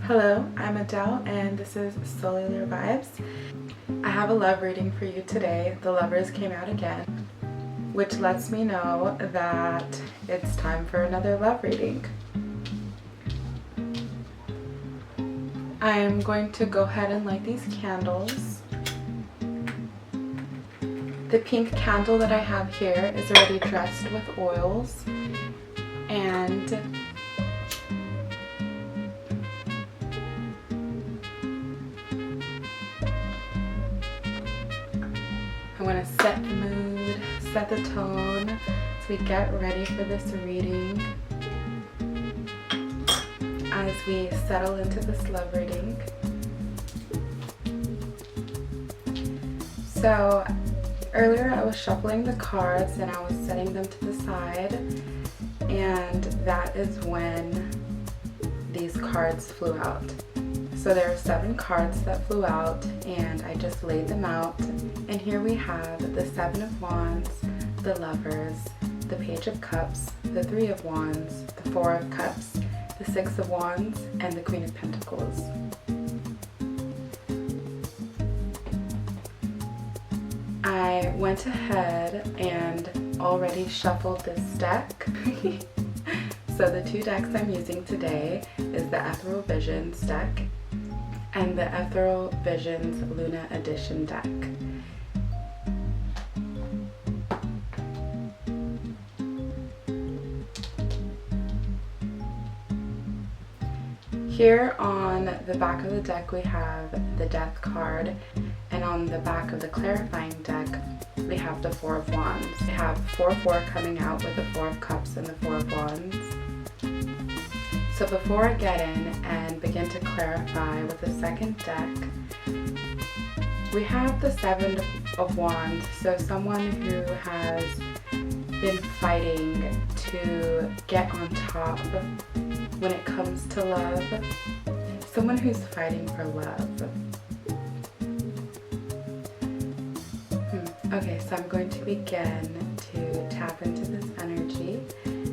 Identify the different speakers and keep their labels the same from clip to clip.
Speaker 1: Hello, I'm Adele and this is Cellular Vibes. I have a love reading for you today. The Lovers came out again, which lets me know that it's time for another love reading. I'm going to go ahead and light these candles. The pink candle that I have here is already dressed with oils, and I want to set the mood, set the tone as we get ready for this reading, as we settle into this love reading. So earlier I was shuffling the cards and I was setting them to the side, and that is when these cards flew out. So there are 7 cards that flew out and I just laid them out, and here we have the 7 of Wands, the Lovers, the Page of Cups, the 3 of Wands, the 4 of Cups, the 6 of Wands, and the Queen of Pentacles. I went ahead and already shuffled this deck. So the 2 decks I'm using today is the Ethereal Visions deck and the Ethereal Visions Luna Edition deck. Here on the back of the deck we have the Death card, and on the back of the clarifying deck we have the 4 of Wands. We have 4-4 coming out with the 4 of Cups and the 4 of Wands. So before I get in and begin to clarify with the second deck, we have the 7 of Wands, so someone who has been fighting to get on top when it comes to love, someone who's fighting for love. Okay, so I'm going to begin to tap into this energy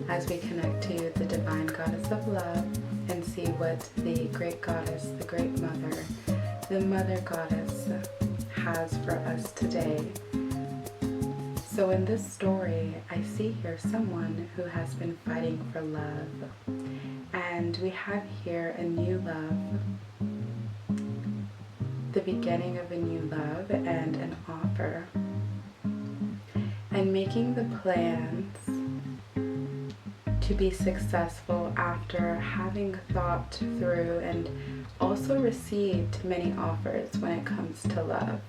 Speaker 1: as we connect to the Divine Goddess of Love and see what the Great Goddess, the Great Mother, the Mother Goddess has for us today. So in this story, I see here someone who has been fighting for love. And we have here a new love, the beginning of a new love and an offer. And making the plans to be successful after having thought through and also received many offers when it comes to love.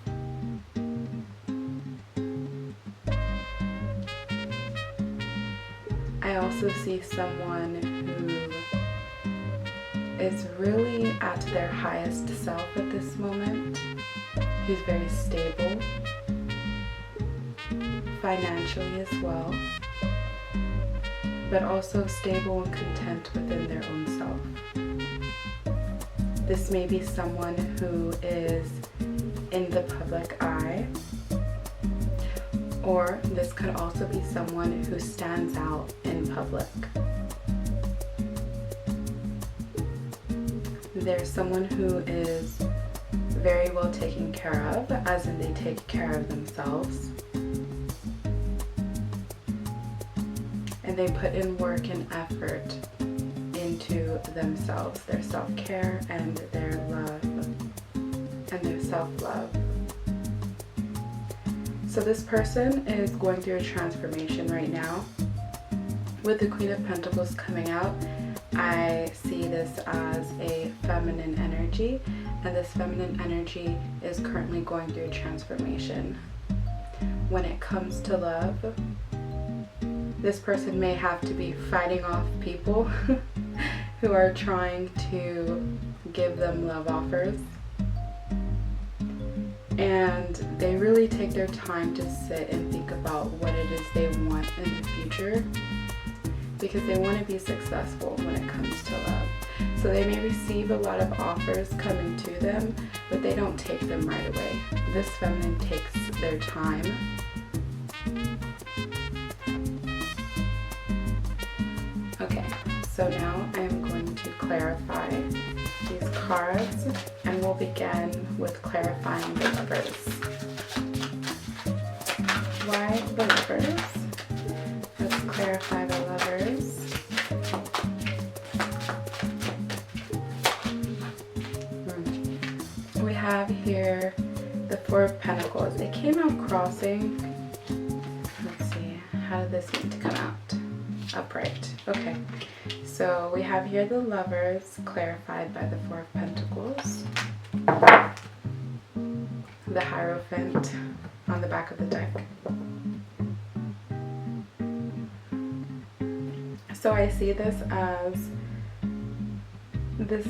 Speaker 1: I also see someone who is really at their highest self at this moment, who's very stable financially as well, but also stable and content within their own self. This may be someone who is in the public eye, or this could also be someone who stands out in public. There's someone who is very well taken care of, as in they take care of themselves. And they put in work and effort into themselves, their self-care and their love and their self-love. So this person is going through a transformation right now. With the Queen of Pentacles coming out, I see this as a feminine energy, and this feminine energy is currently going through a transformation. When it comes to love, this person may have to be fighting off people who are trying to give them love offers. And they really take their time to sit and think about what it is they want in the future, because they want to be successful when it comes to love. So they may receive a lot of offers coming to them, but they don't take them right away. This feminine takes their time. Okay, so now I'm going to clarify these cards, and we'll begin with clarifying the lovers. Why the lovers? Let's clarify the lovers. We have here the Four of Pentacles. It came out crossing. Let's see, how did this need to come out? Upright. Okay, so we have here the lovers clarified by the Four of Pentacles, the Hierophant on the back of the deck. So I see this as this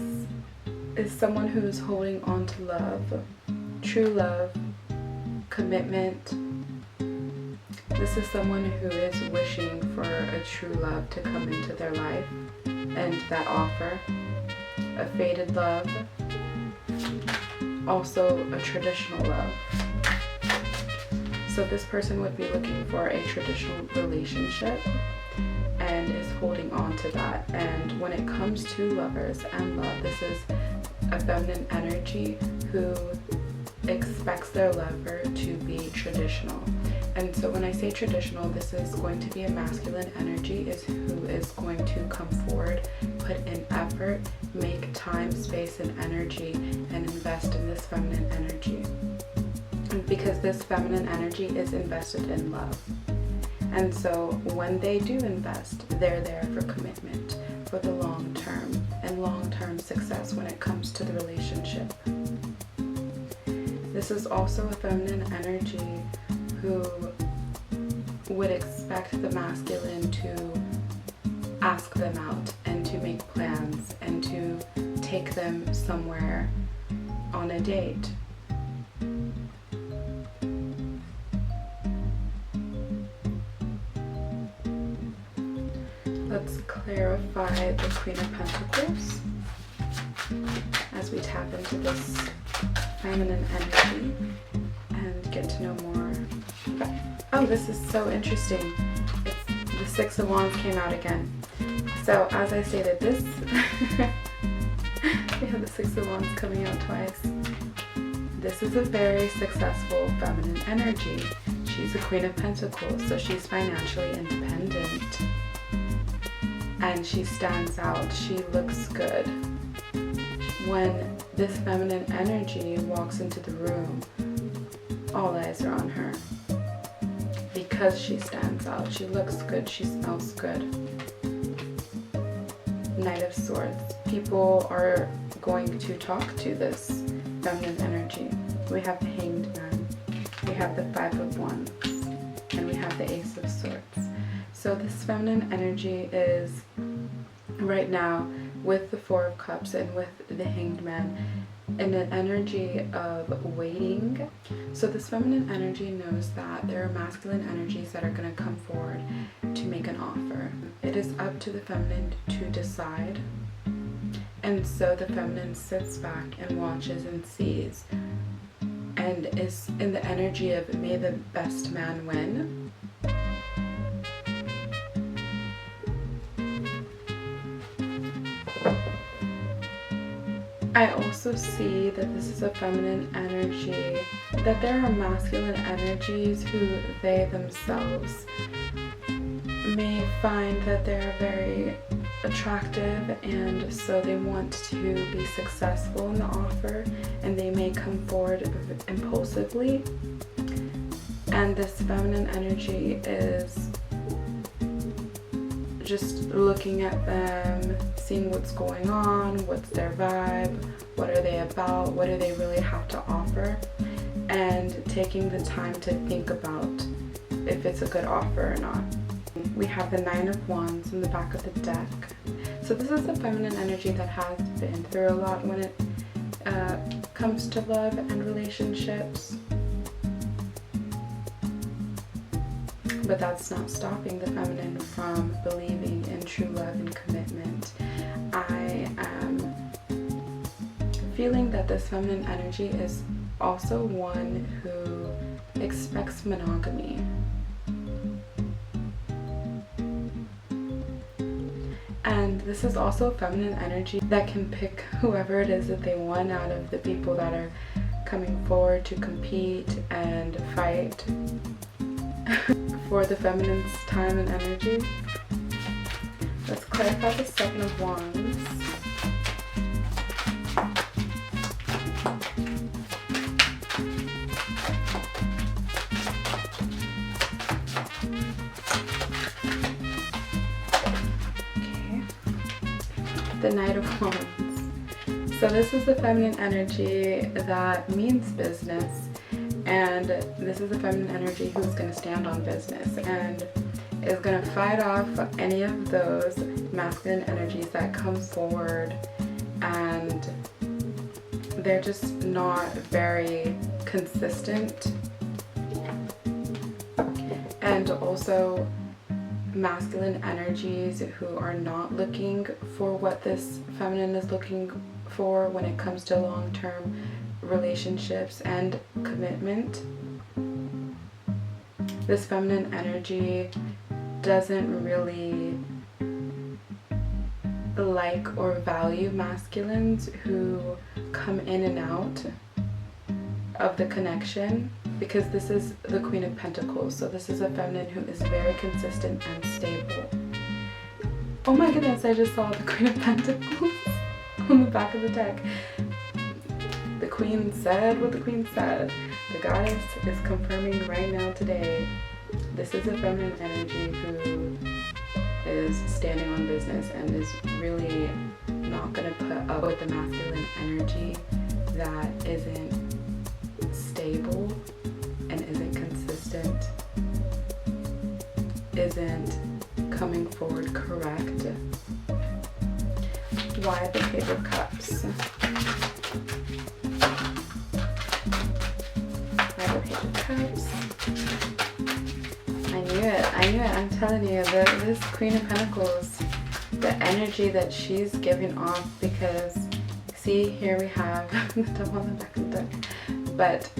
Speaker 1: is someone who's holding on to love, true love, commitment. This is someone who is wishing for a true love to come into their life, and that offer, a faded love, also a traditional love. So this person would be looking for a traditional relationship and is holding on to that. And when it comes to lovers and love, this is a feminine energy who expects their lover to be traditional. And so when I say traditional, this is going to be a masculine energy who is going to come forward, put in effort, make time, space, and energy, and invest in this feminine energy. Because this feminine energy is invested in love. And so when they do invest, they're there for commitment, for the long term, and long-term success when it comes to the relationship. This is also a feminine energy who would expect the masculine to ask them out and to make plans and to take them somewhere on a date. Let's clarify the Queen of Pentacles as we tap into this feminine energy and get to know more. Oh, this is so interesting. The Six of Wands came out again. So as I stated, this we have the Six of Wands coming out twice. This is a very successful feminine energy. She's a Queen of Pentacles, so she's financially independent. And she stands out. She looks good. When this feminine energy walks into the room, all eyes are on her. Because she stands out. She looks good. She smells good. Knight of Swords. People are going to talk to this feminine energy. We have the Hanged Man. We have the Five of Wands. And we have the Ace of Swords. So this feminine energy is right now with the Four of Cups and with the Hanged Man in an energy of waiting. So this feminine energy knows that there are masculine energies that are going to come forward to make an offer. It is up to the feminine to decide. And so the feminine sits back and watches and sees and is in the energy of may the best man win. I also see that this is a feminine energy, that there are masculine energies who they themselves may find that they're very attractive, and so they want to be successful in the offer, and they may come forward impulsively. And this feminine energy is just looking at them, seeing what's going on, what's their vibe, what are they about, what do they really have to offer, and taking the time to think about if it's a good offer or not. We have the Nine of Wands in the back of the deck. So this is a feminine energy that has been through a lot when it comes to love and relationships. But that's not stopping the feminine from believing in true love and commitment. I am feeling that this feminine energy is also one who expects monogamy. And this is also feminine energy that can pick whoever it is that they want out of the people that are coming forward to compete and fight for the feminine's time and energy. Let's clarify the Seven of Wands. Okay. The Knight of Wands. So this is the feminine energy that means business, and this is the feminine energy who's going to stand on business and is going to fight off any of those masculine energies that come forward, and they're just not very consistent. And also masculine energies who are not looking for what this feminine is looking for when it comes to long-term relationships and commitment. This feminine energy doesn't really like or value masculines who come in and out of the connection, because this is the Queen of Pentacles. So this is a feminine who is very consistent and stable. Oh my goodness, I just saw the Queen of Pentacles on the back of the deck. The Queen said what the Queen said. The Goddess is confirming right now today. This is a feminine energy who is standing on business and is really not going to put up with the masculine energy that isn't stable and isn't consistent, isn't coming forward correct. Why the Page of Cups? Why the Page of Cups? I knew it, I'm telling you, this Queen of Pentacles, the energy that she's giving off, because see, here we have the devil on the back of the deck, but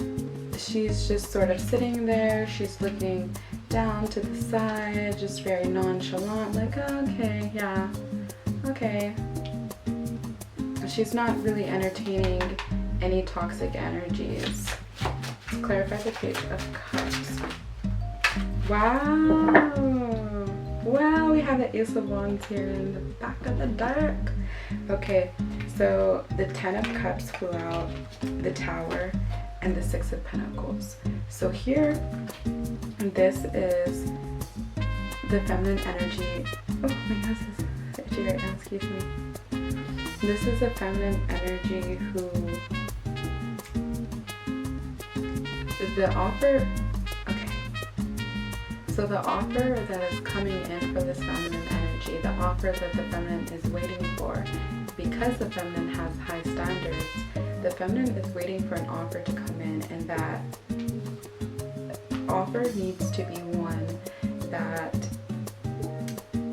Speaker 1: she's just sort of sitting there, she's looking down to the side, just very nonchalant, like, oh, okay, yeah, okay. She's not really entertaining any toxic energies. Let's clarify the Page of Cups. Wow! Wow, we have the Ace of Wands here in the back of the deck. Okay, so the Ten of Cups flew out, the Tower, and the Six of Pentacles. So here, this is the feminine energy. Oh my goodness, this is itchy right now, excuse me. This is a feminine energy who the offer, okay, so the offer that is coming in for this feminine energy, the offer that the feminine is waiting for, because the feminine has high standards, the feminine is waiting for an offer to come in, and that offer needs to be one that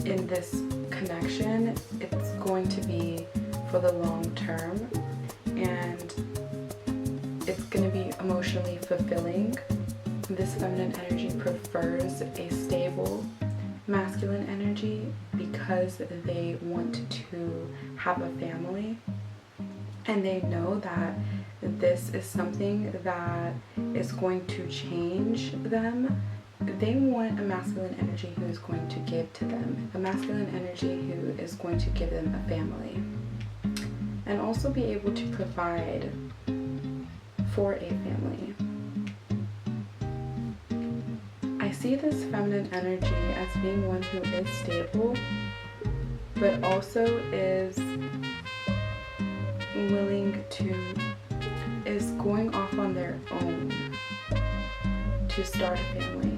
Speaker 1: in this connection, it's going to be for the long term, and it's going to be emotionally fulfilling. This feminine energy prefers a stable masculine energy because they want to have a family, and they know that this is something that is going to change them. They want a masculine energy who is going to give to them, a masculine energy who is going to give them a family, and also be able to provide for a family. I see this feminine energy as being one who is stable, but also is willing to, is going off on their own to start a family.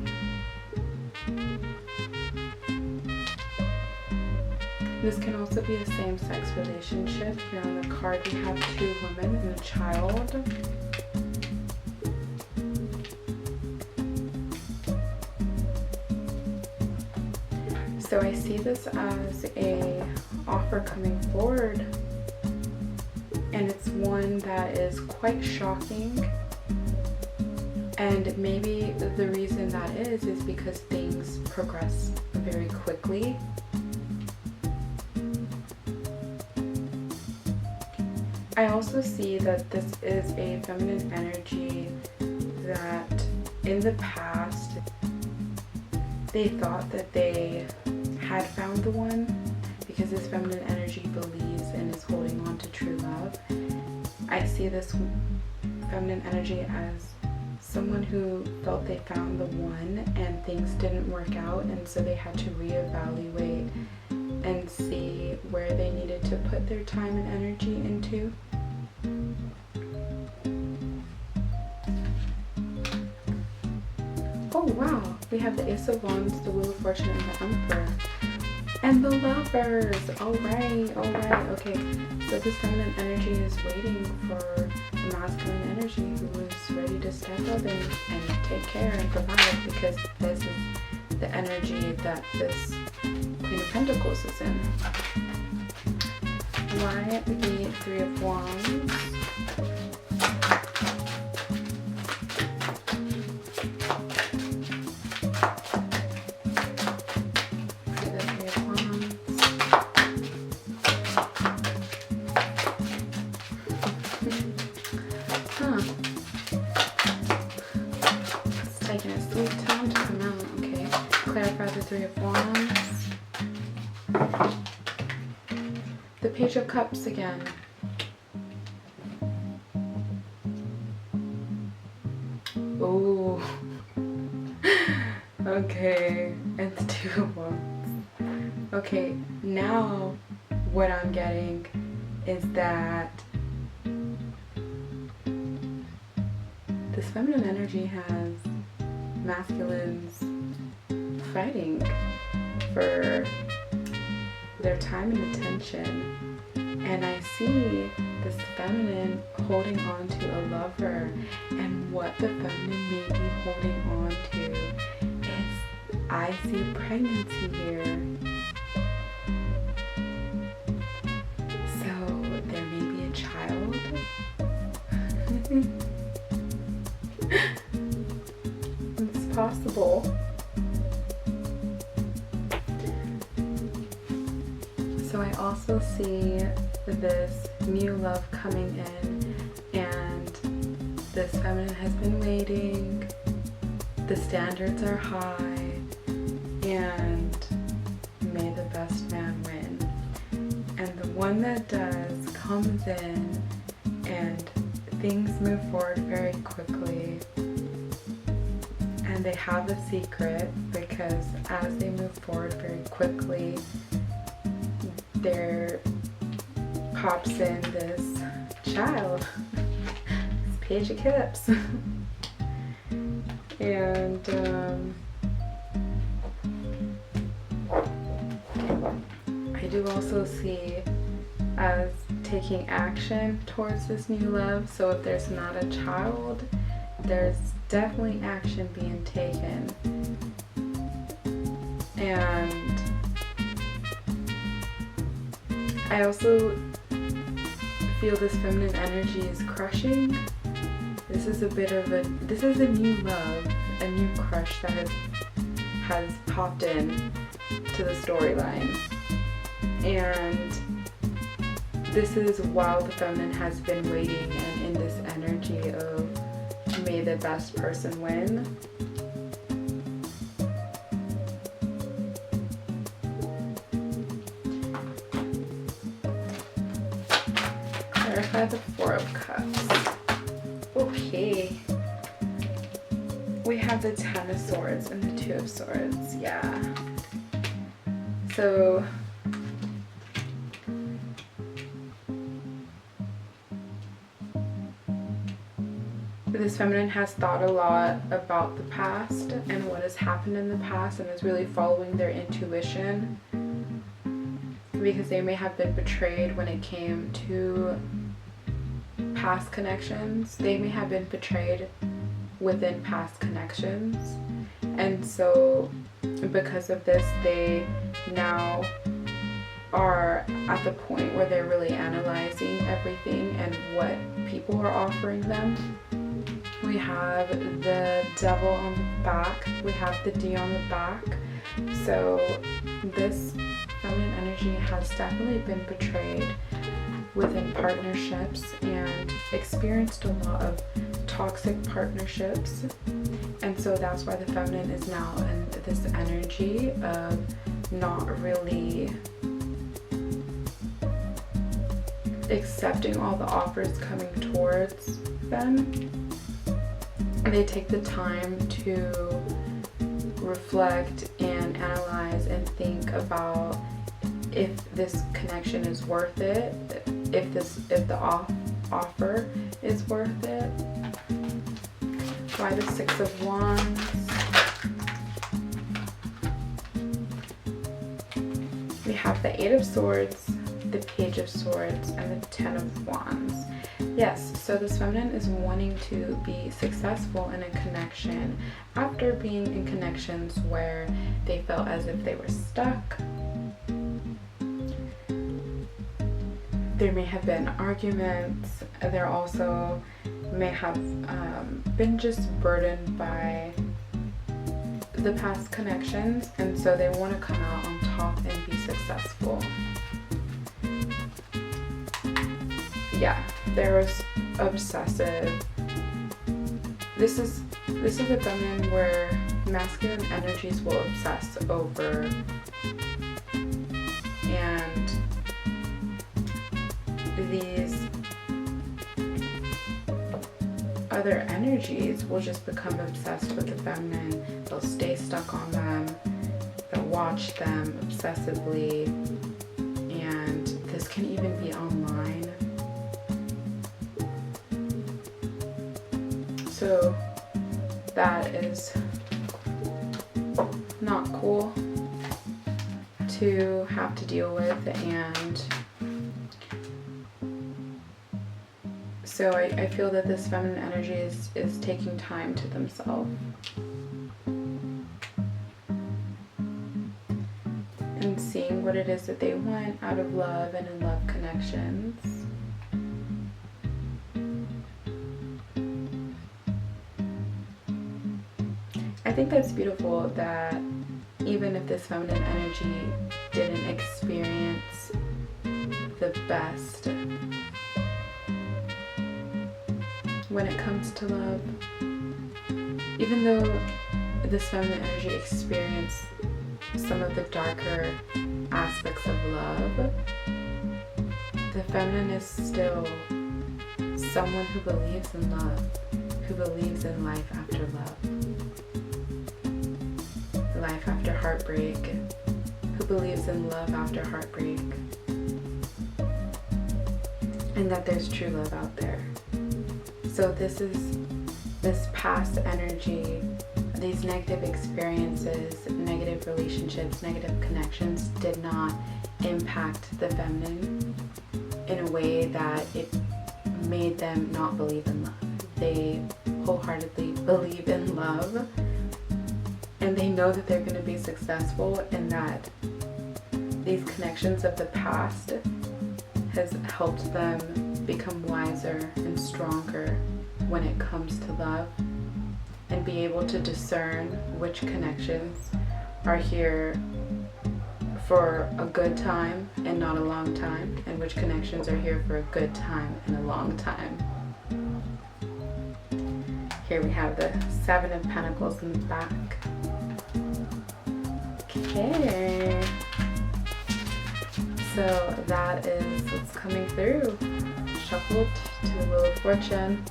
Speaker 1: This can also be a same-sex relationship. Here on the card we have two women and a child. So I see this as a offer coming forward, and it's one that is quite shocking, and maybe the reason that is because things progress very quickly. I also see that this is a feminine energy that in the past they thought that they had found the one, because this feminine energy believes and is holding on to true love. I see this feminine energy as someone who felt they found the one and things didn't work out, and so they had to reevaluate and see where they needed to put their time and energy into. Oh wow, we have the Ace of Wands, the Wheel of Fortune, and the Emperor. And the Lovers! Alright, okay. So this feminine energy is waiting for the masculine energy who is ready to step up and take care and provide, because this is the energy that this Queen of Pentacles is in. Why the Three of Wands? Taking a sweet time to come out. Okay, clarify the Three of Wands. The Page of Cups again. Oh, okay, and the Two of Wands. Okay, now what I'm getting is that this feminine energy has masculines fighting for their time and attention, and I see this feminine holding on to a lover, and what the feminine may be holding on to is, I see pregnancy here. So there may be a child. It's possible. So I also see this new love coming in, and this feminine has been waiting. The standards are high, and may the best man win. And the one that does comes in, and things move forward very quickly, and they have a secret, because as they move forward very quickly, there pops in this child, this Page of Cups. And I do also see as taking action towards this new love. So if there's not a child, there's definitely action being taken. And I also feel this feminine energy is crushing. This is a new love, a new crush that has popped in to the storyline. And this is while the feminine has been waiting, and in this energy of may the best person win. Clarify the Four of Cups. Okay. We have the Ten of Swords and the Two of Swords. Yeah. So this feminine has thought a lot about the past and what has happened in the past, and is really following their intuition, because they may have been betrayed when it came to past connections. They may have been betrayed within past connections, and so because of this, they now are at the point where they're really analyzing everything and what people are offering them. We have the Devil on the back, we have the D on the back. So this feminine energy has definitely been betrayed within partnerships and experienced a lot of toxic partnerships. And so that's why the feminine is now in this energy of not really accepting all the offers coming towards them. They take the time to reflect and analyze and think about if this connection is worth it, if the offer is worth it. Why the Six of Wands? We have the Eight of Swords, the Page of Swords, and the Ten of Wands. Yes, so this feminine is wanting to be successful in a connection after being in connections where they felt as if they were stuck. There may have been arguments. There also may have been just burdened by the past connections, and so they want to come out on top and be successful. Yeah, there was obsessive. This is a feminine where masculine energies will obsess over, and these other energies will just become obsessed with the feminine. They'll stay stuck on them, they'll watch them obsessively, and this can even be online. So that is not cool to have to deal with, and so I feel that this feminine energy is taking time to themselves and seeing what it is that they want out of love and in love connections. I think that's beautiful that even if this feminine energy didn't experience the best when it comes to love, even though this feminine energy experienced some of the darker aspects of love, the feminine is still someone who believes in love, who believes in life after love, life after heartbreak, who believes in love after heartbreak, and that there's true love out there. So this past energy, these negative experiences, negative relationships, negative connections did not impact the feminine in a way that it made them not believe in love. They wholeheartedly believe in love, and they know that they're going to be successful, and that these connections of the past has helped them become wiser and stronger when it comes to love, and be able to discern which connections are here for a good time and not a long time, and which connections are here for a good time and a long time. Here we have the Seven of Pentacles in the back. Okay, so that is what's coming through. Shuffled to the Wheel of Fortune.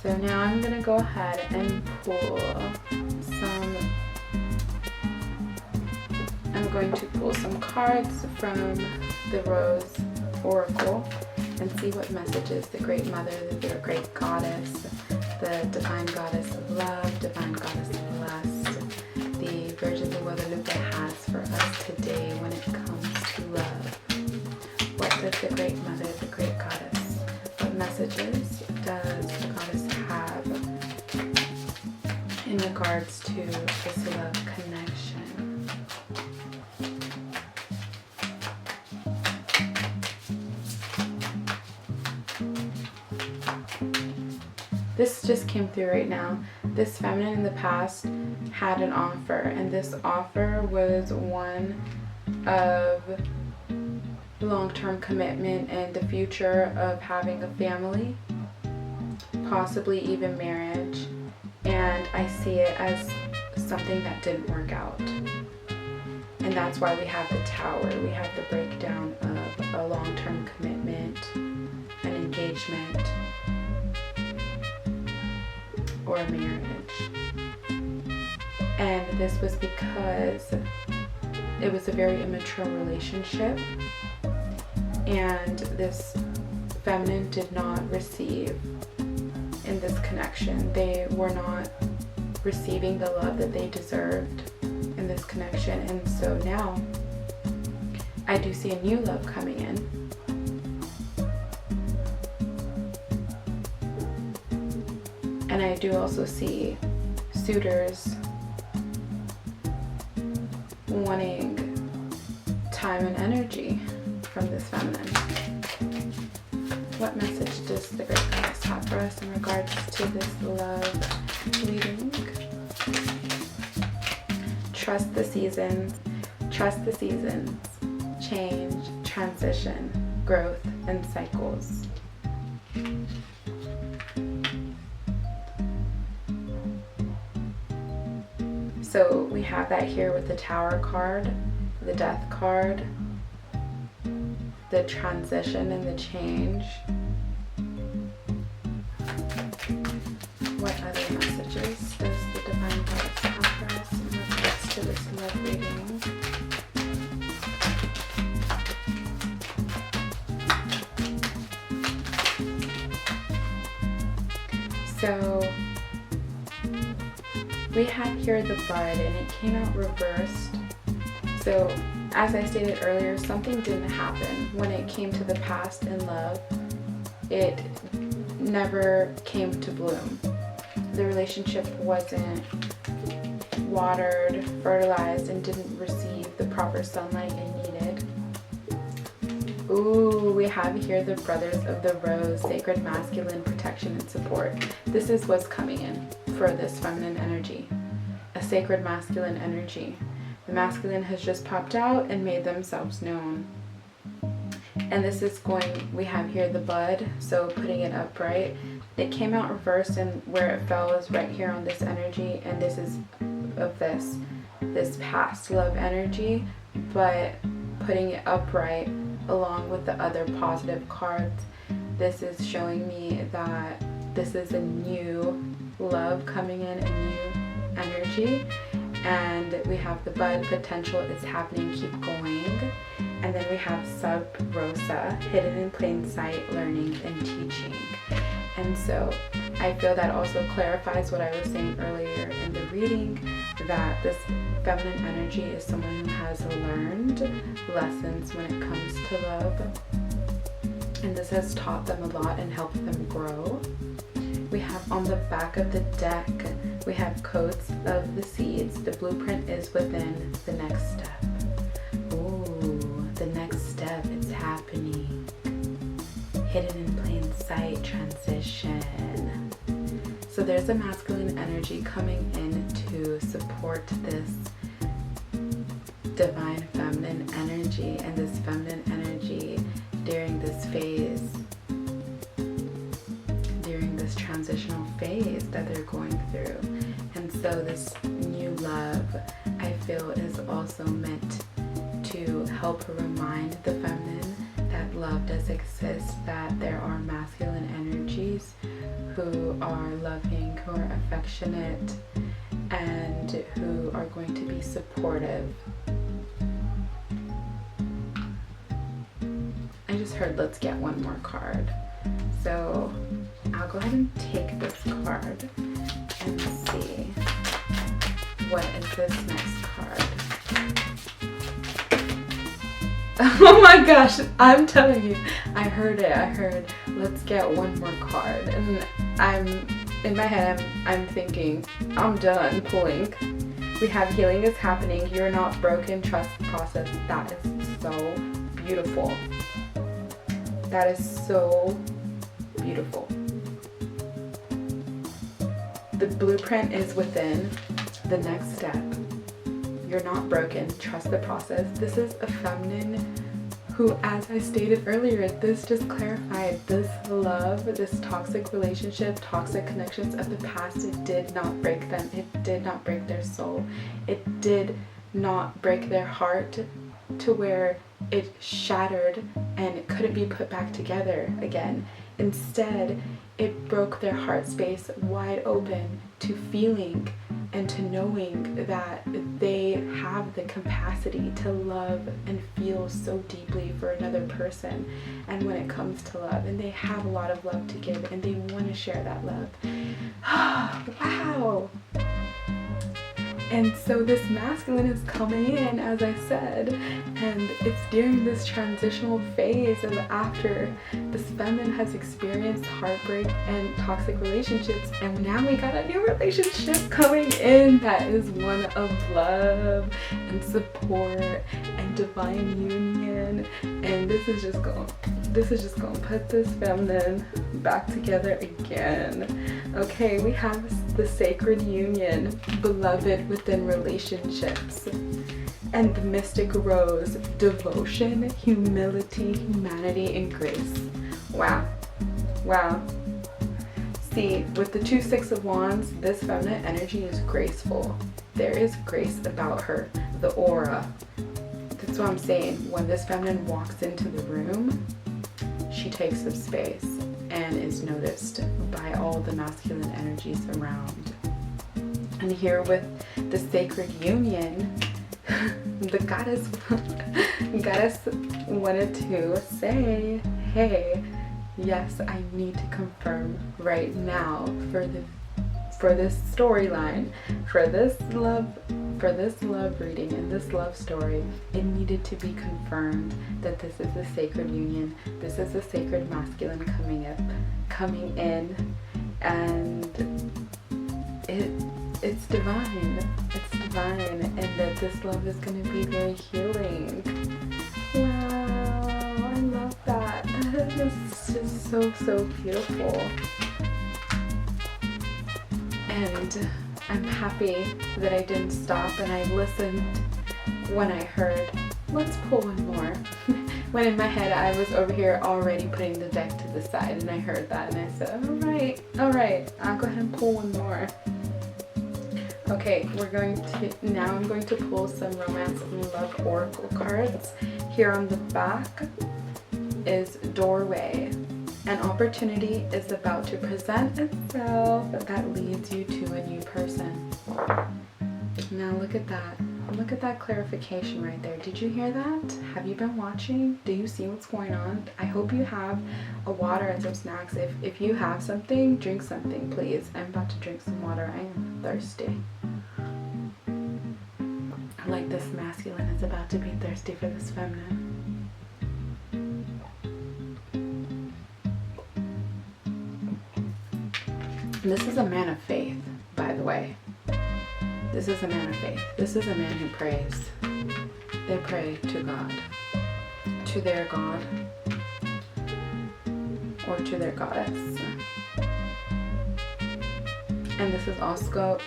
Speaker 1: So now I'm going to go ahead and pull some cards from the Rose Oracle and see what messages the Great Mother, the Great Goddess, the Divine Goddess of Love, Divine Goddess of Lust, the Virgin de Guadalupe has for us today when it comes to love. What does the Great Mother, the Great Goddess, what messages does the Goddess have in regards to this love connection? this just came through right now. This feminine in the past had an offer, and this offer was one of long-term commitment and the future of having a family, possibly even marriage. And I see it as something that didn't work out. And that's why we have the Tower. We have the breakdown of a long-term commitment, an engagement, or a marriage. And this was because it was a very immature relationship, and this feminine did not receive in this connection. They were not receiving the love that they deserved in this connection. And so now I do see a new love coming in. And I do also see suitors wanting time and energy from this feminine. What message does the Great Goddess have for us in regards to this love reading? Trust the seasons. Trust the seasons. Change, transition, growth, and cycles. So we have that here with the Tower card, the Death card, the transition and the change. What other messages does the Divine Goddess have for us in regards to this love reading? So we have here the Bud, and it came out reversed. So as I stated earlier, something didn't happen when it came to the past in love. It never came to bloom. The relationship wasn't watered, fertilized, and didn't receive the proper sunlight it needed. Ooh, we have here the Brothers of the Rose, sacred masculine protection and support. This is what's coming in for this feminine energy, a sacred masculine energy. The masculine has just popped out and made themselves known. And this is going, we have here the Bud, so putting it upright. It came out reversed, and where it fell is right here on this energy, and this is of this past love energy, but putting it upright along with the other positive cards, this is showing me that this is a new love coming in, a new energy. And we have the Bud, potential is happening, keep going. And then we have Sub Rosa, hidden in plain sight, learning and teaching. And so I feel that also clarifies what I was saying earlier in the reading, that this feminine energy is someone who has learned lessons when it comes to love. And this has taught them a lot and helped them grow. We have on the back of the deck, we have codes of the seeds. The blueprint is within the next step. Ooh, the next step is happening. Hidden in plain sight, transition. So there's a masculine energy coming in to support this divine feminine energy, and this feminine energy during this phase, during this transitional phase that they're going through. And so this new love, I feel, is also meant to help remind the feminine that love does exist, that there are masculine energies who are loving, who are affectionate, and who are going to be supportive. I just heard let's get one more card. So I'll go ahead and take this card and see what is this next card. Oh my gosh, I'm telling you, I heard it. I heard let's get one more card, and I'm in my head, I'm thinking I'm done pulling. We have healing is happening, you're not broken, trust the process. That is so beautiful. That is so beautiful. The blueprint is within. The next step. You're not broken. Trust the process. This is a feminine who, as I stated earlier, this just clarified this love, this toxic relationship, toxic connections of the past, it did not break them. It did not break their soul. It did not break their heart to where it shattered and it couldn't be put back together again. Instead, it broke their heart space wide open to feeling and to knowing that they have the capacity to love and feel so deeply for another person. And when it comes to love, and they have a lot of love to give and they want to share that love. Wow. And so this masculine is coming in, as I said, and it's during this transitional phase of after this feminine has experienced heartbreak and toxic relationships, and now we got a new relationship coming in that is one of love and support and divine union. And this is just going to put this feminine back together again. Okay, we have the sacred union, beloved within relationships, and the mystic rose, devotion, humility, humanity, and grace. Wow. See, with the 2 6 of wands, this feminine energy is graceful. There is grace about her, the aura. That's what I'm saying. When this feminine walks into the room, she takes up space and is noticed by all the masculine energies around. And here with the sacred union, the goddess wanted to say, hey, yes, I need to confirm right now for this storyline, for this love reading and this love story, it needed to be confirmed that this is the sacred union. This is the sacred masculine coming in, and it's divine. It's divine, and that this love is going to be very healing. Wow, I love that. That is just so beautiful. And I'm happy that I didn't stop and I listened when I heard, let's pull one more. When in my head I was over here already putting the deck to the side, and I heard that and I said, all right, I'll go ahead and pull one more. Okay, I'm going to pull some romance and love oracle cards. Here on the back is doorway. An opportunity is about to present itself that leads you to a new person. Now look at that. Look at that clarification right there. Did you hear that? Have you been watching? Do you see what's going on? I hope you have a water and some snacks. If you have something, drink something, please. I'm about to drink some water. I am thirsty. Like this masculine is about to be thirsty for this feminine. This is a man of faith, by the way. This is a man of faith. This is a man who prays. They pray to God, to their God, or to their goddess. And this is Osco.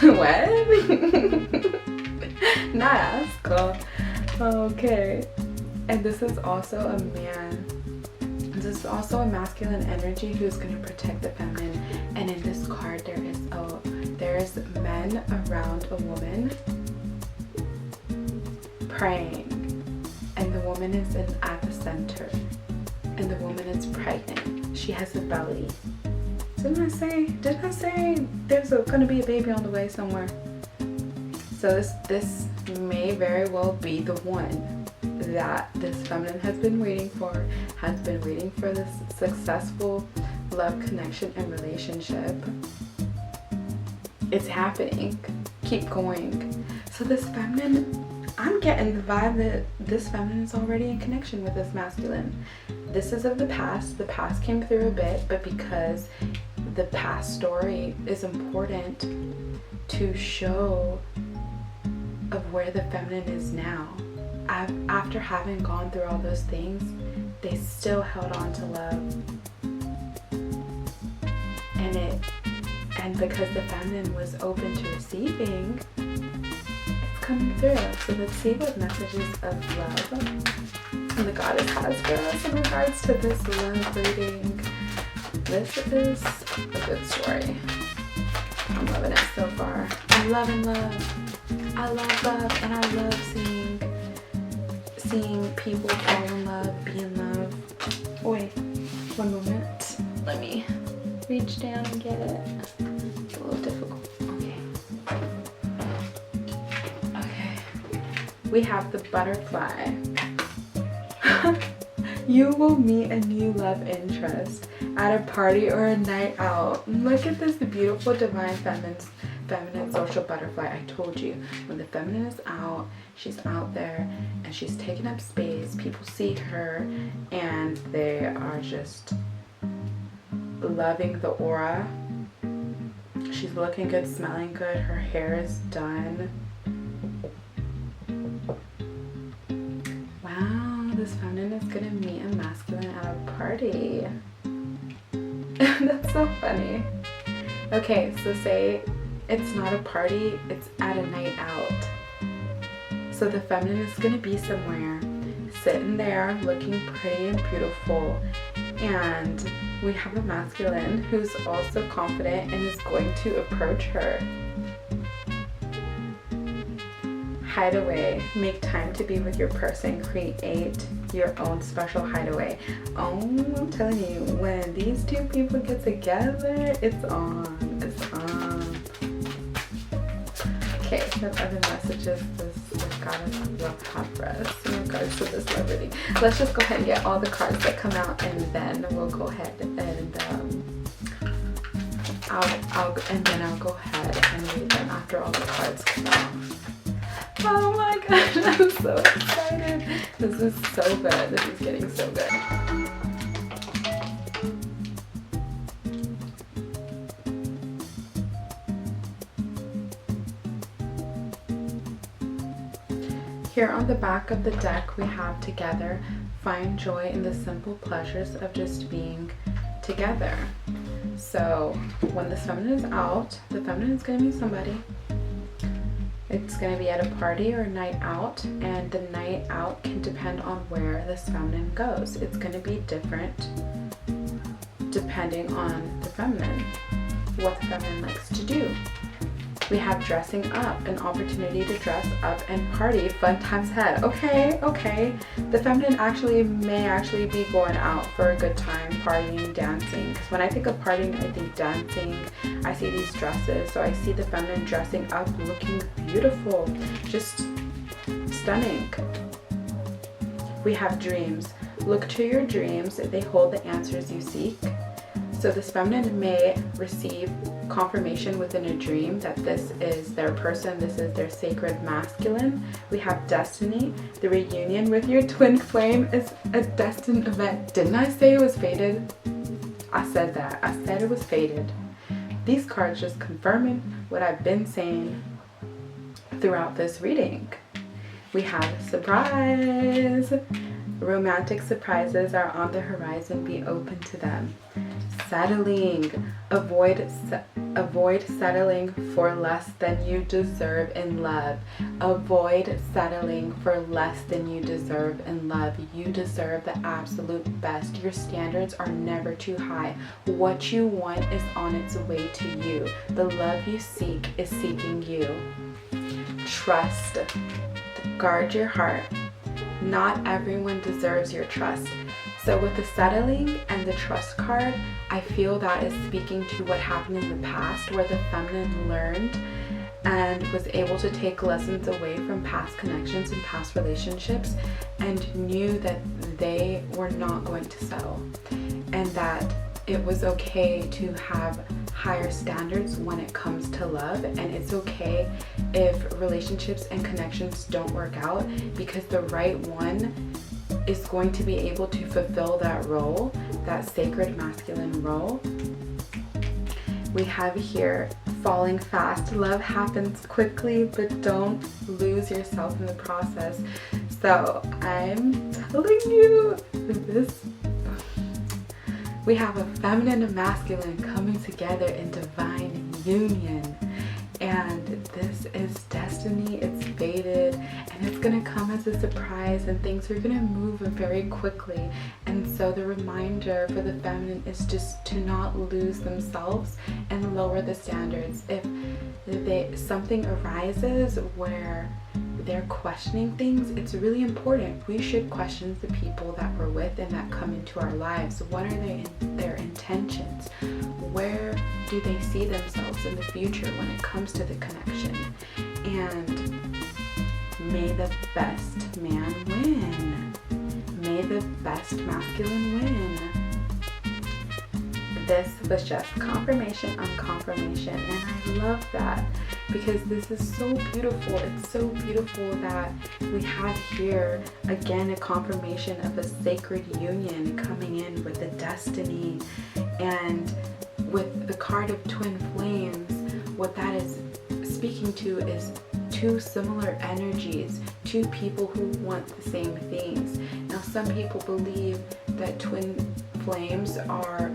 Speaker 1: What? Not Osco. Okay. And this is also a man. This is also a masculine energy who's going to protect the feminine. And in this card, there's men around a woman praying, and the woman is at the center, and the woman is pregnant. She has a belly. Didn't I say there's going to be a baby on the way somewhere? So this may very well be the one that this feminine has been waiting for this successful love connection and relationship. It's happening. Keep going. So this feminine, I'm getting the vibe that this feminine is already in connection with this masculine. This is of the past. The past came through a bit, but because the past story is important to show of where the feminine is now. After having gone through all those things, they still held on to love. and because the feminine was open to receiving, it's coming through. So let's see what messages of love the goddess has for us in regards to this love reading. This is a good story. I'm loving it so far. I'm loving love. I love love, and I love seeing people fall in love, be in love. Wait, one moment. Let me reach down and get it. It's a little difficult. Okay. We have the butterfly. You will meet a new love interest at a party or a night out. Look at this beautiful divine feminine social butterfly. I told you, when the feminine is out, she's out there and she's taking up space. People see her and they are just loving the aura. She's looking good, smelling good. Her hair is done. Wow, this feminine is gonna meet a masculine at a party. That's so funny. Okay, so say it's not a party, it's at a night out. So the feminine is gonna be somewhere, sitting there looking pretty and beautiful, and we have a masculine who's also confident and is going to approach her. Hideaway. Make time to be with your person. Create your own special hideaway. Oh, I'm telling you, when these two people get together, it's on. It's on. Okay, the other messages this goddess of love have for us in regards to this love reading. Let's just go ahead and get all the cards that come out, and then we'll go ahead and I'll go ahead and read them after all the cards come out. Oh my gosh, I'm so excited. This is so good. This is getting so good. Here on the back of the deck we have together. Find joy in the simple pleasures of just being together. So when this feminine is out, the feminine is going to be somebody. It's going to be at a party or a night out, and the night out can depend on where this feminine goes. It's going to be different depending on the feminine, what the feminine likes to do. We have dressing up, an opportunity to dress up and party, fun times ahead. Okay. The feminine may be going out for a good time, partying, dancing. Because when I think of partying, I think dancing. I see these dresses, so I see the feminine dressing up, looking beautiful, just stunning. We have dreams. Look to your dreams. They hold the answers you seek. So this feminine may receive confirmation within a dream that this is their person, this is their sacred masculine. We have destiny. The reunion with your twin flame is a destined event. Didn't I say it was fated? I said that. I said it was fated. These cards just confirming what I've been saying throughout this reading. We have surprise. Romantic surprises are on the horizon. Be open to them. Settling. Avoid settling for less than you deserve in love. Avoid settling for less than you deserve in love. You deserve the absolute best. Your standards are never too high. What you want is on its way to you. The love you seek is seeking you. Trust. Guard your heart. Not everyone deserves your trust. So with the settling and the trust card, I feel that is speaking to what happened in the past, where the feminine learned and was able to take lessons away from past connections and past relationships, and knew that they were not going to settle, and that it was okay to have higher standards when it comes to love, and it's okay if relationships and connections don't work out, because the right one is going to be able to fulfill that role, that sacred masculine role. We have here falling fast. Love happens quickly, but don't lose yourself in the process. So I'm telling you, We have a feminine and masculine coming together in divine union. And this is destiny, it's fated, and it's gonna come as a surprise, and things are gonna move very quickly. And so the reminder for the feminine is just to not lose themselves and lower the standards. If something arises where they're questioning things, it's really important. We should question the people that we're with and that come into our lives. What are their intentions? Where do they see themselves in the future when it comes to the connection? And may the best man win. May the best masculine win. This was just confirmation on confirmation, and I love that because this is so beautiful. It's so beautiful that we have here again a confirmation of a sacred union coming in with the destiny, and with the card of twin flames, what that is speaking to is two similar energies, two people who want the same things. Now, some people believe that twin flames are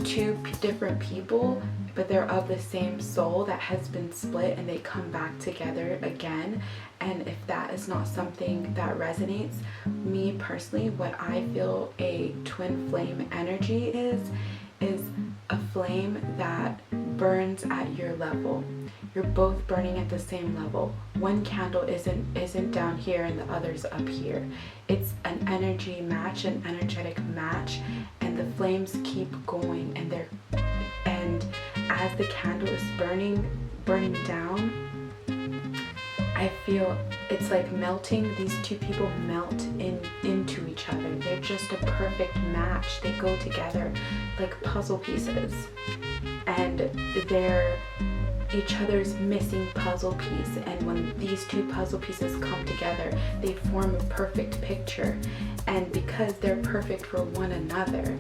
Speaker 1: two different people, but they're of the same soul that has been split and they come back together again. And if that is not something that resonates, me personally, what I feel a twin flame energy is a flame that burns at your level. You're both burning at the same level. One candle isn't down here and the other's up here. It's an energy match, an energetic match, and the flames keep going, and as the candle is burning down, I feel it's like melting. These two people melt into each other. They're just a perfect match. They go together like puzzle pieces, and they're each other's missing puzzle piece. And when these two puzzle pieces come together, they form a perfect picture. And because they're perfect for one another,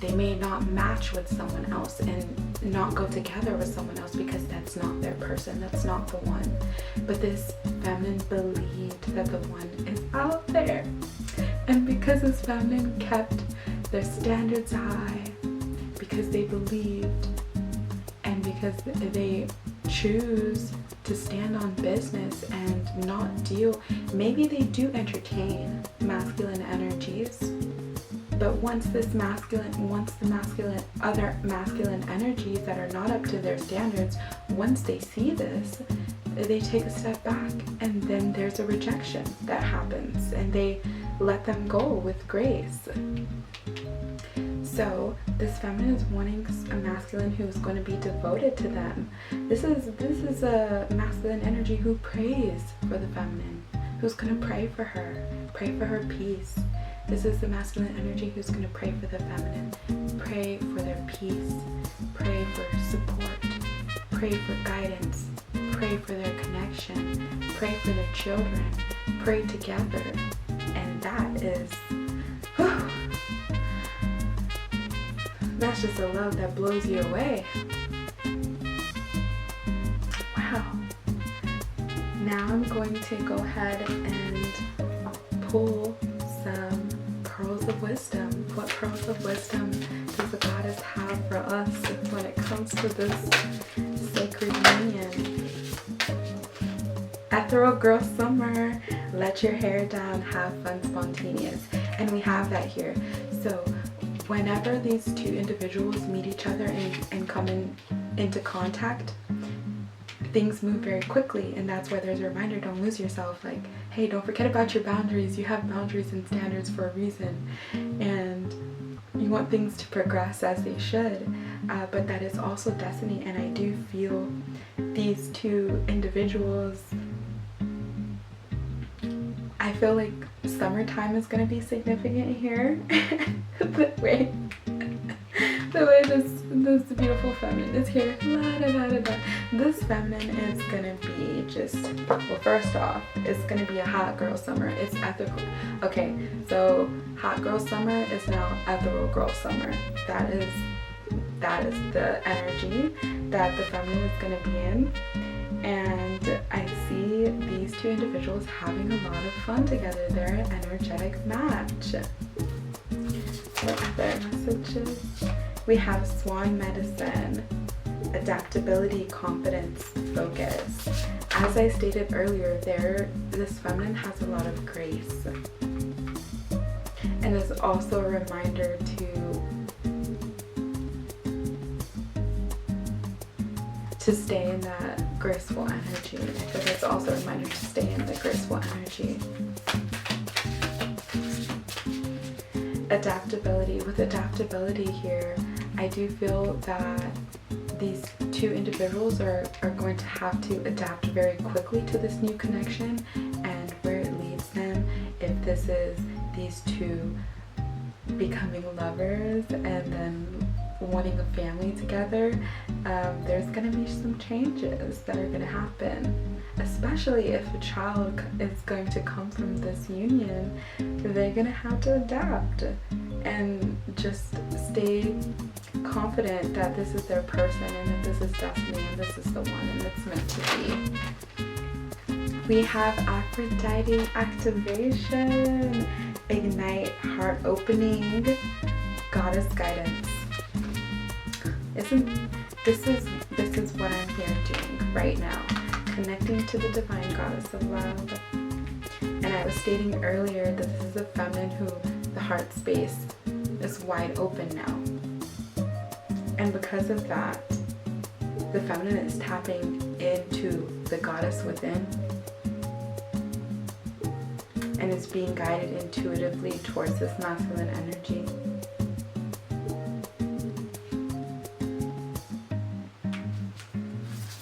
Speaker 1: they may not match with someone else and not go together with someone else because that's not their person, that's not the one. But this feminine believed that the one is out there. And because this feminine kept their standards high, because they believed, and because they choose to stand on business and not deal, maybe they do entertain masculine energies, but once the other masculine energies that are not up to their standards, once they see this, they take a step back, and then there's a rejection that happens, and they let them go with grace. So this feminine is wanting a masculine who is going to be devoted to them. This is a masculine energy who prays for the feminine, who's going to pray for her peace. This is the masculine energy who's going to pray for the feminine, pray for their peace, pray for support, pray for guidance, pray for their connection, pray for their children, pray together. And that is, that's just a love that blows you away. Wow. Now I'm going to go ahead and pull some pearls of wisdom. What pearls of wisdom does the goddess have for us when it comes to this sacred union? Ethereal girl summer, let your hair down, have fun, spontaneous. And we have that here. So whenever these two individuals meet each other and come into contact, things move very quickly, and that's why there's a reminder, don't lose yourself. Like, hey, don't forget about your boundaries. You have boundaries and standards for a reason, and you want things to progress as they should, but that is also destiny. And I do feel these two individuals, I feel like summertime is going to be significant here. the way this beautiful feminine is here. La, da, da, da, da. This feminine is going to be just, well, first off, it's going to be a hot girl summer. It's ethical. Okay, so hot girl summer is now ethereal girl summer. That is the energy that the feminine is going to be in. And I see these two individuals having a lot of fun together. They're an energetic match. what their message is. We have swan medicine, adaptability, confidence, focus. As I stated earlier, this feminine has a lot of grace. And it's also a reminder to stay in that graceful energy. But it's also a reminder to stay in the graceful energy. Adaptability. With adaptability here, I do feel that these two individuals are going to have to adapt very quickly to this new connection and where it leads them. If this is these two becoming lovers and then wanting a family together, there's going to be some changes that are going to happen. Especially if a child is going to come from this union, they're going to have to adapt and just stay confident that this is their person and that this is destiny and this is the one and it's meant to be. We have Aphrodite activation, ignite, heart opening, goddess guidance. This is what I'm here doing right now, connecting to the divine goddess of love. And I was stating earlier that this is a feminine who the heart space is wide open now. And because of that, the feminine is tapping into the goddess within and is being guided intuitively towards this masculine energy.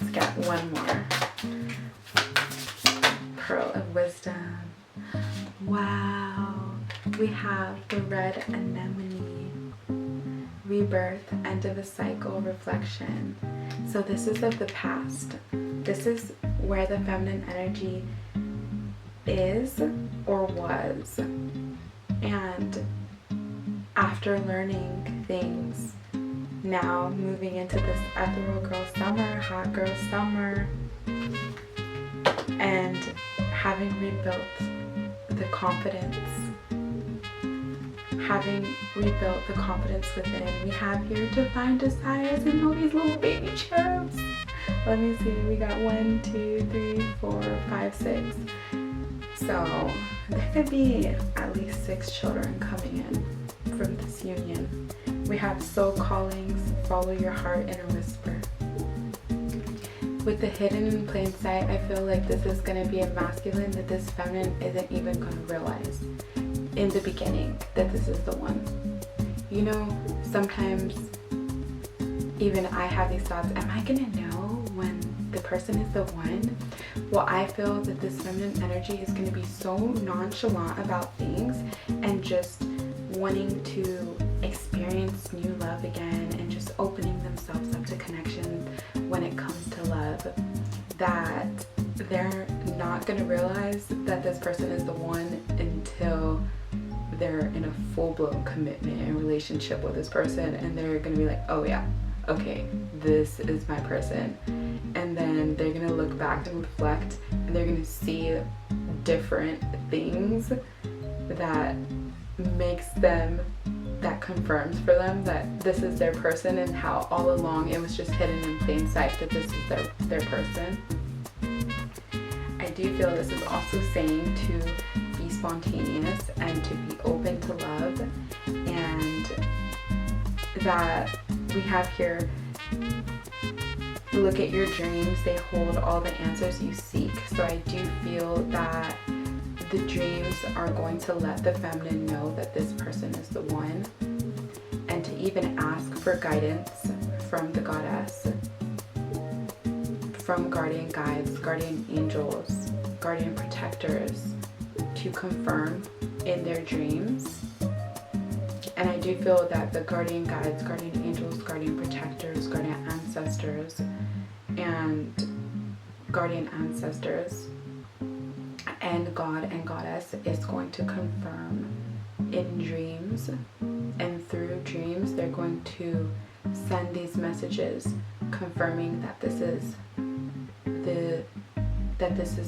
Speaker 1: Let's get one more. Pearl of wisdom. Wow. We have the red anemone. Rebirth, end of a cycle, reflection. So this is of the past. This is where the feminine energy is or was. And after learning things, now moving into this ethereal girl summer, hot girl summer, and having rebuilt the confidence, within. We have here divine desires and all these little baby cherubs. Let me see, we got 1, 2, 3, 4, 5, 6. So there could be at least 6 children coming in from this union. We have soul callings, follow your heart in a whisper. With the hidden in plain sight, I feel like this is going to be a masculine that this feminine isn't even going to realize in the beginning that this is the one. You know, sometimes even I have these thoughts, am I going to know when the person is the one? Well, I feel that this feminine energy is going to be so nonchalant about things and just wanting to experience new love again and just opening themselves up to connections when it comes to love, that they're not going to realize that this person is the one until they're in a full-blown commitment and relationship with this person, and they're going to be like, oh yeah, okay, this is my person. And then they're going to look back and reflect, and they're going to see different things that makes them, that confirms for them that this is their person, and how all along it was just hidden in plain sight that this is their person. I do feel this is also saying to be spontaneous and to be open to love, and that we have here, look at your dreams, they hold all the answers you seek. So I do feel that the dreams are going to let the feminine know that this person is the one, and to even ask for guidance from the goddess, from guardian guides, guardian angels, guardian protectors, to confirm in their dreams. And I do feel that the guardian guides, guardian angels, guardian protectors, guardian ancestors, and guardian ancestors and God and Goddess is going to confirm in dreams, and through dreams they're going to send these messages confirming that this is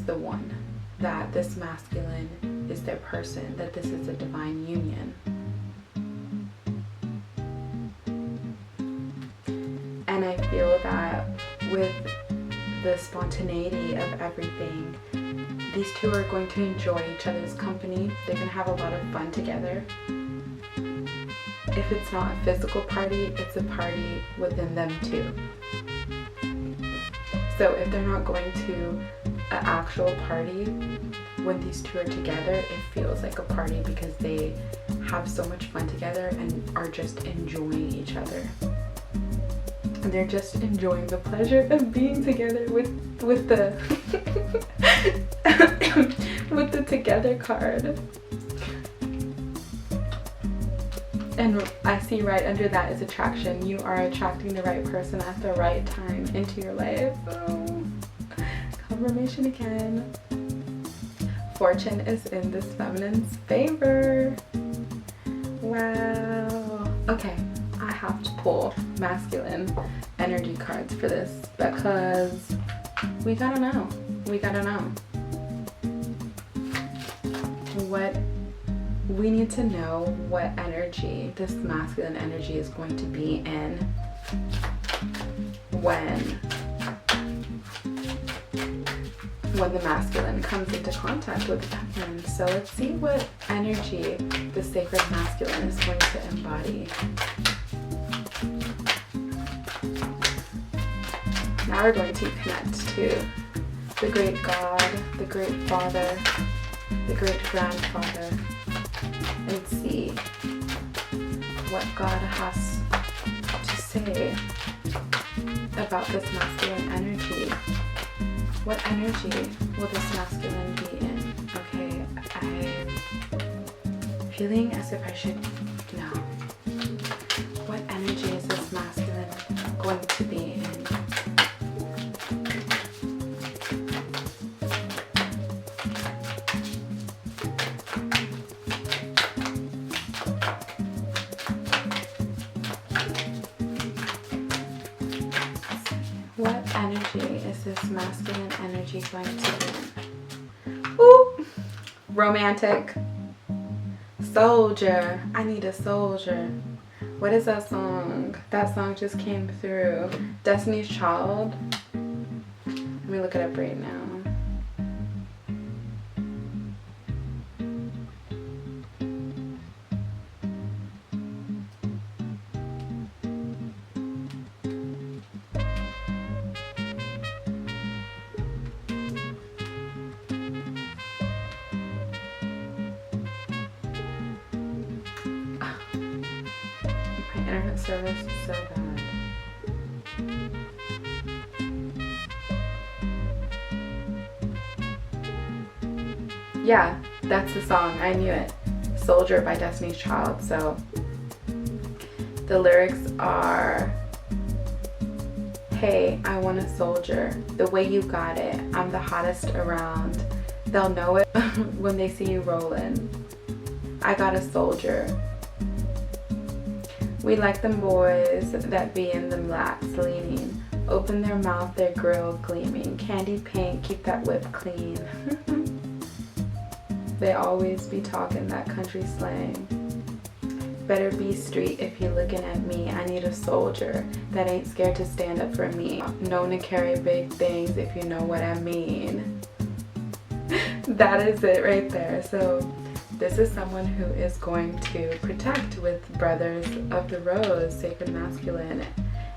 Speaker 1: the one, that this masculine is their person, that this is a divine union. And I feel that with the spontaneity of everything, these two are going to enjoy each other's company. They're going to have a lot of fun together. If it's not a physical party, it's a party within them too. So if they're not going to an actual party, when these two are together, it feels like a party because they have so much fun together and are just enjoying each other. And they're just enjoying the pleasure of being together with the with the together card. And I see right under that is attraction. You are attracting the right person at the right time into your life. Oh, confirmation again. Fortune is in this feminine's favor. Wow. Okay, I have to pull masculine energy cards for this because we gotta know. We gotta know. We need to know what energy this masculine energy is going to be in when the masculine comes into contact with the feminine. So let's see what energy the sacred masculine is going to embody. Now we're going to connect to the great God, the great Father, the great Grandfather, and see what God has to say about this masculine energy. What energy will this masculine be in? Okay, I'm feeling as if I should know. What energy is this masculine going to be in? What energy is this masculine energy going to be in? Ooh, romantic. Soldier. I need a soldier. What is that song? That song just came through. Destiny's Child. Let me look it up right now. Internet service is so bad. Yeah, that's the song. I knew it. Soldier by Destiny's Child. So the lyrics are, hey, I want a soldier. The way you got it. I'm the hottest around. They'll know it when they see you rolling. I got a soldier. We like them boys that be in them laps leaning. Open their mouth, their grill gleaming. Candy paint, keep that whip clean. They always be talking that country slang. Better be street if you're looking at me. I need a soldier that ain't scared to stand up for me. Known to carry big things if you know what I mean. That is it right there. So this is someone who is going to protect with Brothers of the Rose, Sacred Masculine.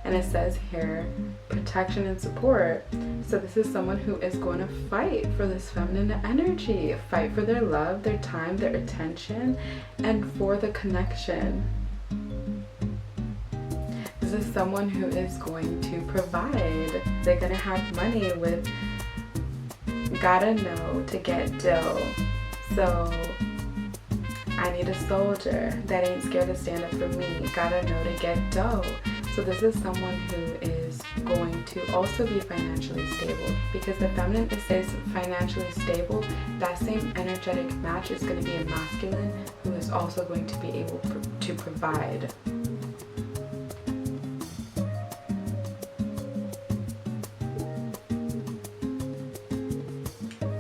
Speaker 1: And it says here, protection and support. So this is someone who is going to fight for this feminine energy. Fight for their love, their time, their attention, and for the connection. This is someone who is going to provide. They're going to have money with gotta know to get dough. So I need a soldier that ain't scared to stand up for me. Gotta know to get dough. So this is someone who is going to also be financially stable, because the feminine, it says financially stable. That same energetic match is going to be a masculine who is also going to be able to provide.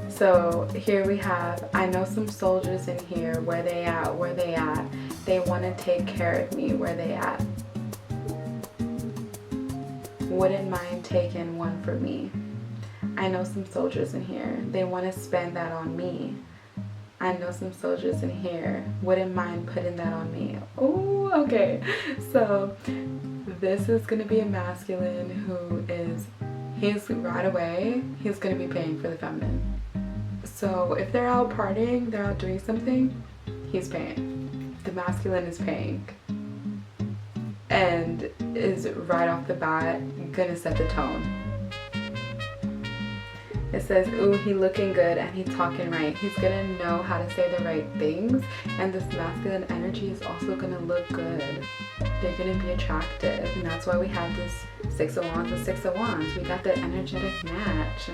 Speaker 1: So here we have, I know some soldiers in here. Where they at? Where they at? They want to take care of me. Where they at? wouldn't mind taking one for me. I know some soldiers in here, they want to spend that on me. I know some soldiers in here wouldn't mind putting that on me. Oh, okay. So this is going to be a masculine who he's right away, he's going to be paying for the feminine. So if they're out partying, they're out doing something, he's paying. The masculine is paying. And is right off the bat gonna set the tone. It says, ooh, he looking good and he talking right. He's gonna know how to say the right things, and this masculine energy is also gonna look good. They're gonna be attractive, and that's why we have this Six of Wands and Six of Wands. We got that energetic match.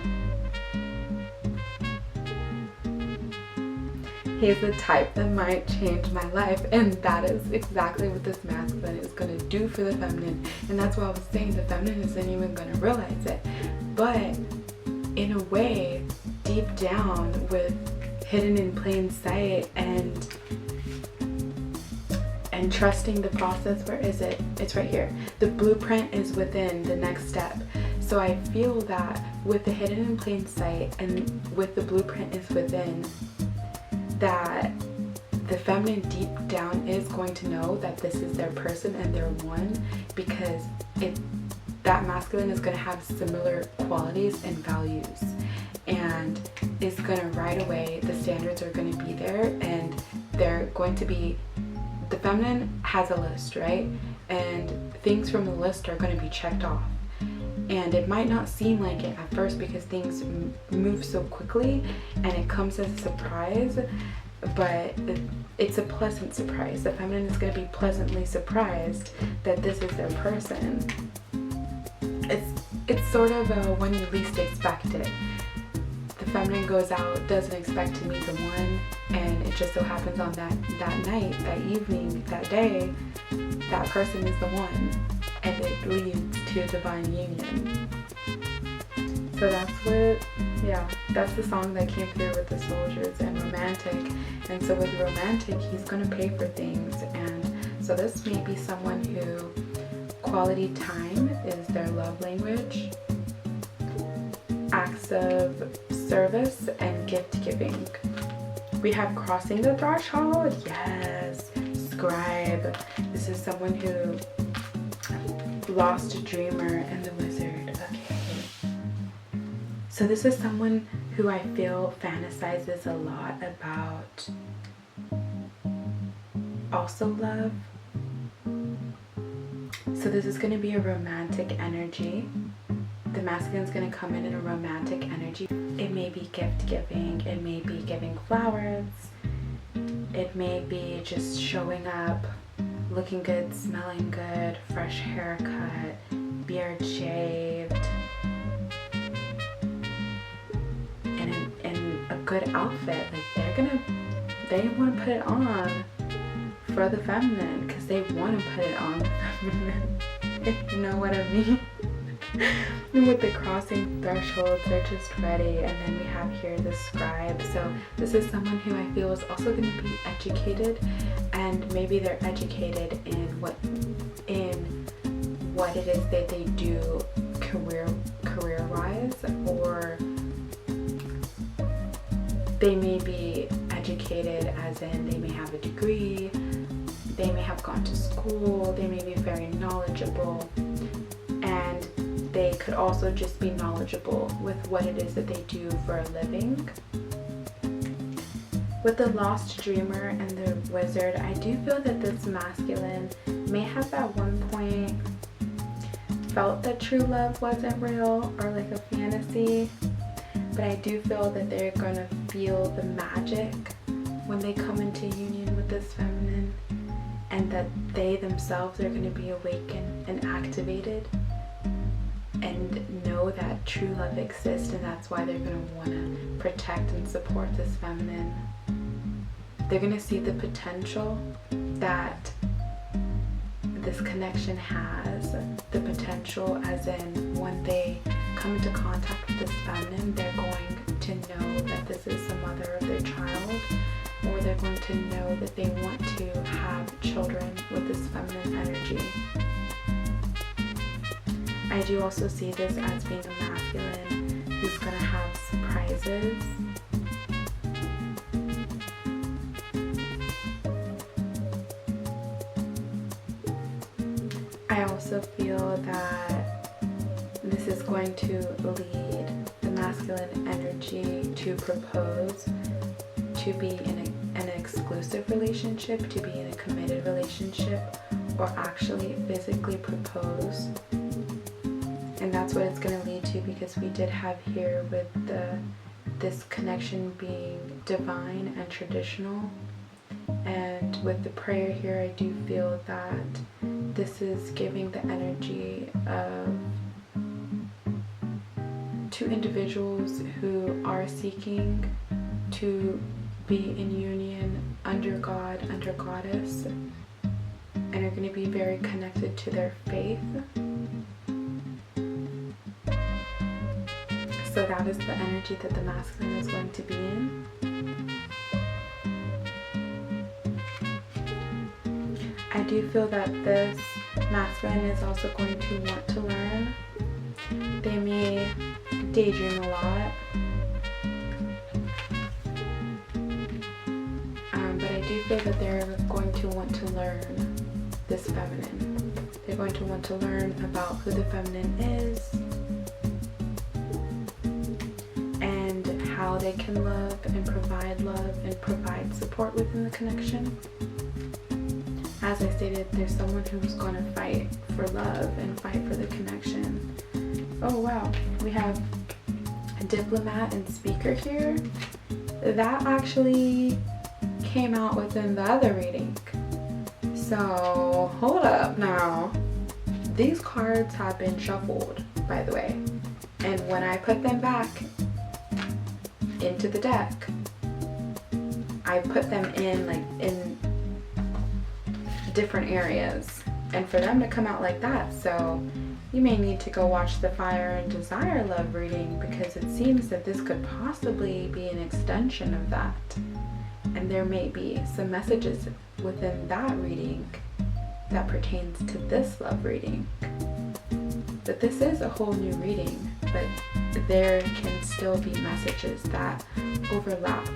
Speaker 1: He's the type that might change my life, and that is exactly what this masculine is going to do for the feminine. And that's why I was saying the feminine isn't even going to realize it. But in a way, deep down, with hidden in plain sight and trusting the process, where is it? It's right here. The blueprint is within the next step. So I feel that with the hidden in plain sight and with the blueprint is within, that the feminine deep down is going to know that this is their person and they're one, because that masculine is going to have similar qualities and values, and is going to right away, the standards are going to be there, and they're going to be, the feminine has a list, right? And things from the list are going to be checked off. And it might not seem like it at first because things move so quickly and it comes as a surprise, but it's a pleasant surprise. The feminine is going to be pleasantly surprised that this is their person. It's sort of when you least expect it. The feminine goes out, doesn't expect to meet the one, and it just so happens on that night, that evening, that day, that person is the one. And it leads to a divine union. So that's the song that came through with the soldiers and romantic. And so with romantic, he's going to pay for things. And so this may be someone who quality time is their love language, acts of service, and gift giving. We have crossing the threshold. Yes. Scribe. This is someone who lost a dreamer and the wizard. Okay. So this is someone who I feel fantasizes a lot about also love. So this is going to be a romantic energy. The masculine is going to come in a romantic energy. It may be gift giving. It may be giving flowers. It may be just showing up, looking good, smelling good, fresh haircut, beard shaved, in a good outfit. Like they want to put it on for the feminine because they want to put it on the feminine, if you know what I mean. And with the crossing thresholds, they're just ready. And then we have here the scribe. So this is someone who I feel is also going to be educated, and maybe they're educated in what it is that they do career-wise, or they may be educated as in they may have a degree, they may have gone to school, they may be very knowledgeable, and they could also just be knowledgeable with what it is that they do for a living. With the lost dreamer and the wizard, I do feel that this masculine may have at one point felt that true love wasn't real or like a fantasy, but I do feel that they're gonna feel the magic when they come into union with this feminine, and that they themselves are gonna be awakened and activated and know that true love exists, and that's why they're going to want to protect and support this feminine. They're going to see the potential that this connection has, the potential as in when they come into contact with this feminine, they're going to know that this is the mother of their child, or they're going to know that they want to have children with this feminine energy. I I do also see this as being a masculine who's gonna have surprises. I also feel that this is going to lead the masculine energy to propose, to be in an exclusive relationship, to be in a committed relationship, or actually physically propose. And that's what it's going to lead to, because we did have here with this connection being divine and traditional. And with the prayer here, I do feel that this is giving the energy of to individuals who are seeking to be in union under God, under Goddess, and are going to be very connected to their faith. So that is the energy that the masculine is going to be in. I do feel that this masculine is also going to want to learn. They may daydream a lot. But I do feel that they're going to want to learn this feminine. They're going to want to learn about who the feminine is and how they can love and provide support within the connection. As I stated, there's someone who's going to fight for love and fight for the connection. Oh wow, we have a diplomat and speaker here. That actually came out within the other reading. So hold up now. These cards have been shuffled, by the way. And when I put them back into the deck, I put them in different areas, and for them to come out like that, so you may need to go watch the Fire and Desire love reading, because it seems that this could possibly be an extension of that, and there may be some messages within that reading that pertains to this love reading. But this is a whole new reading, but there can still be messages that overlap.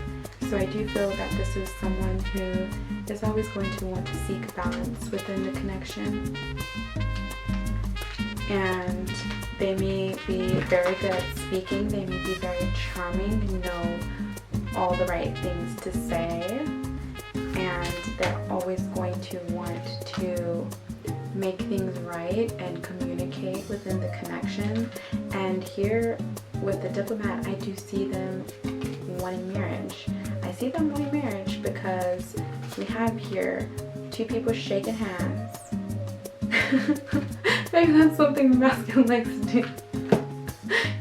Speaker 1: So I do feel that this is someone who is always going to want to seek balance within the connection. And they may be very good at speaking, they may be very charming and know all the right things to say. And they're always going to want to make things right and communicate within the connection. And here with the diplomat, I do see them wanting marriage. I see them wanting marriage because we have here two people shaking hands. Maybe that's something the masculine likes to do.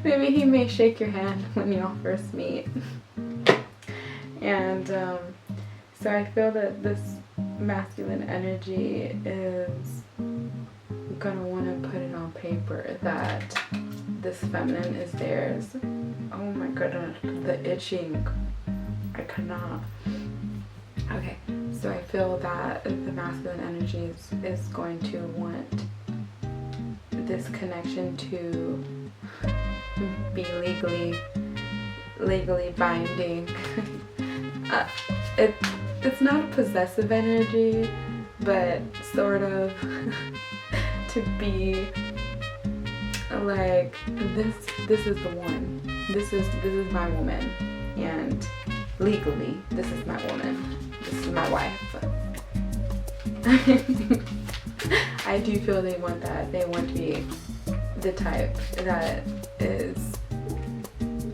Speaker 1: Maybe he may shake your hand when y'all first meet. And so I feel that this masculine energy is gonna want to put it on paper that this feminine is theirs. Oh my goodness, the itching. I cannot. Okay, so I feel that the masculine energy is going to want this connection to be legally binding. It's not a possessive energy, but sort of to be like, this is the one. This is my woman, and legally this is my woman. This is my wife. I do feel they want that. They want to be the type that is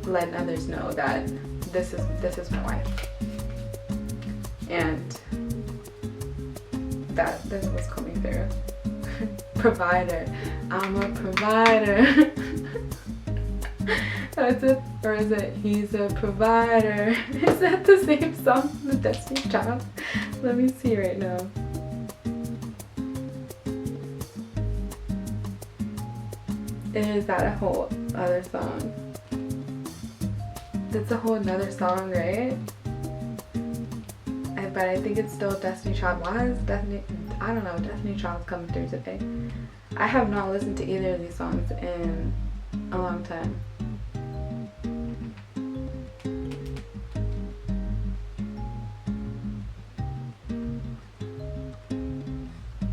Speaker 1: letting others know that this is my wife. And that's what's coming through. Provider. I'm a provider. That's it. Or is it he's a provider? Is that the same song, the Destiny Child? Let me see right now. Is that a whole other song? That's a whole nother song, right? But I think it's still Destiny Child. Why is Destiny? I don't know. Destiny Child's coming through today. I have not listened to either of these songs in a long time.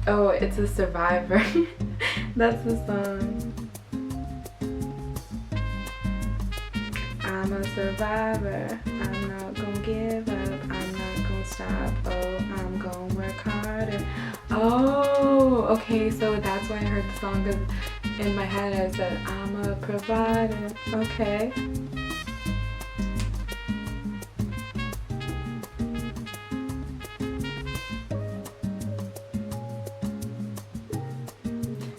Speaker 1: Oh, it's a Survivor. That's the song. I'm a survivor. I'm not gonna give up. I'm not gonna stop. Oh, I'm gonna work harder. Oh, okay, so that's why I heard the song, because in my head I said, I'm a provider. Okay.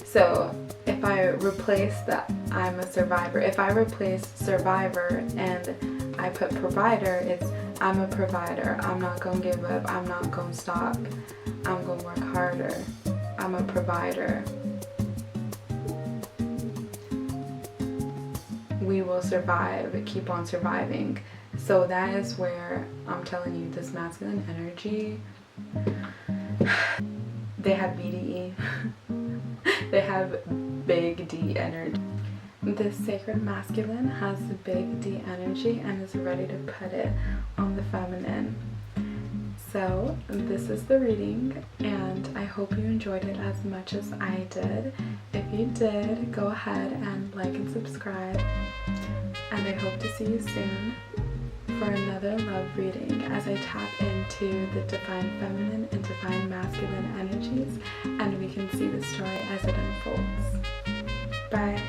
Speaker 1: So if I replace that I'm a survivor, if I replace survivor and I put provider, it's I'm a provider. I'm not gonna give up. I'm not gonna stop. I'm gonna work harder. I'm a provider. We will survive. Keep on surviving. So that is where I'm telling you, this masculine energy, they have BDE. They have big D energy. This sacred masculine has the big D energy and is ready to put it on the feminine. So this is the reading, and I hope you enjoyed it as much as I did. If you did, go ahead and like and subscribe, and I hope to see you soon for another love reading as I tap into the divine feminine and divine masculine energies, and we can see the story as it unfolds. Bye.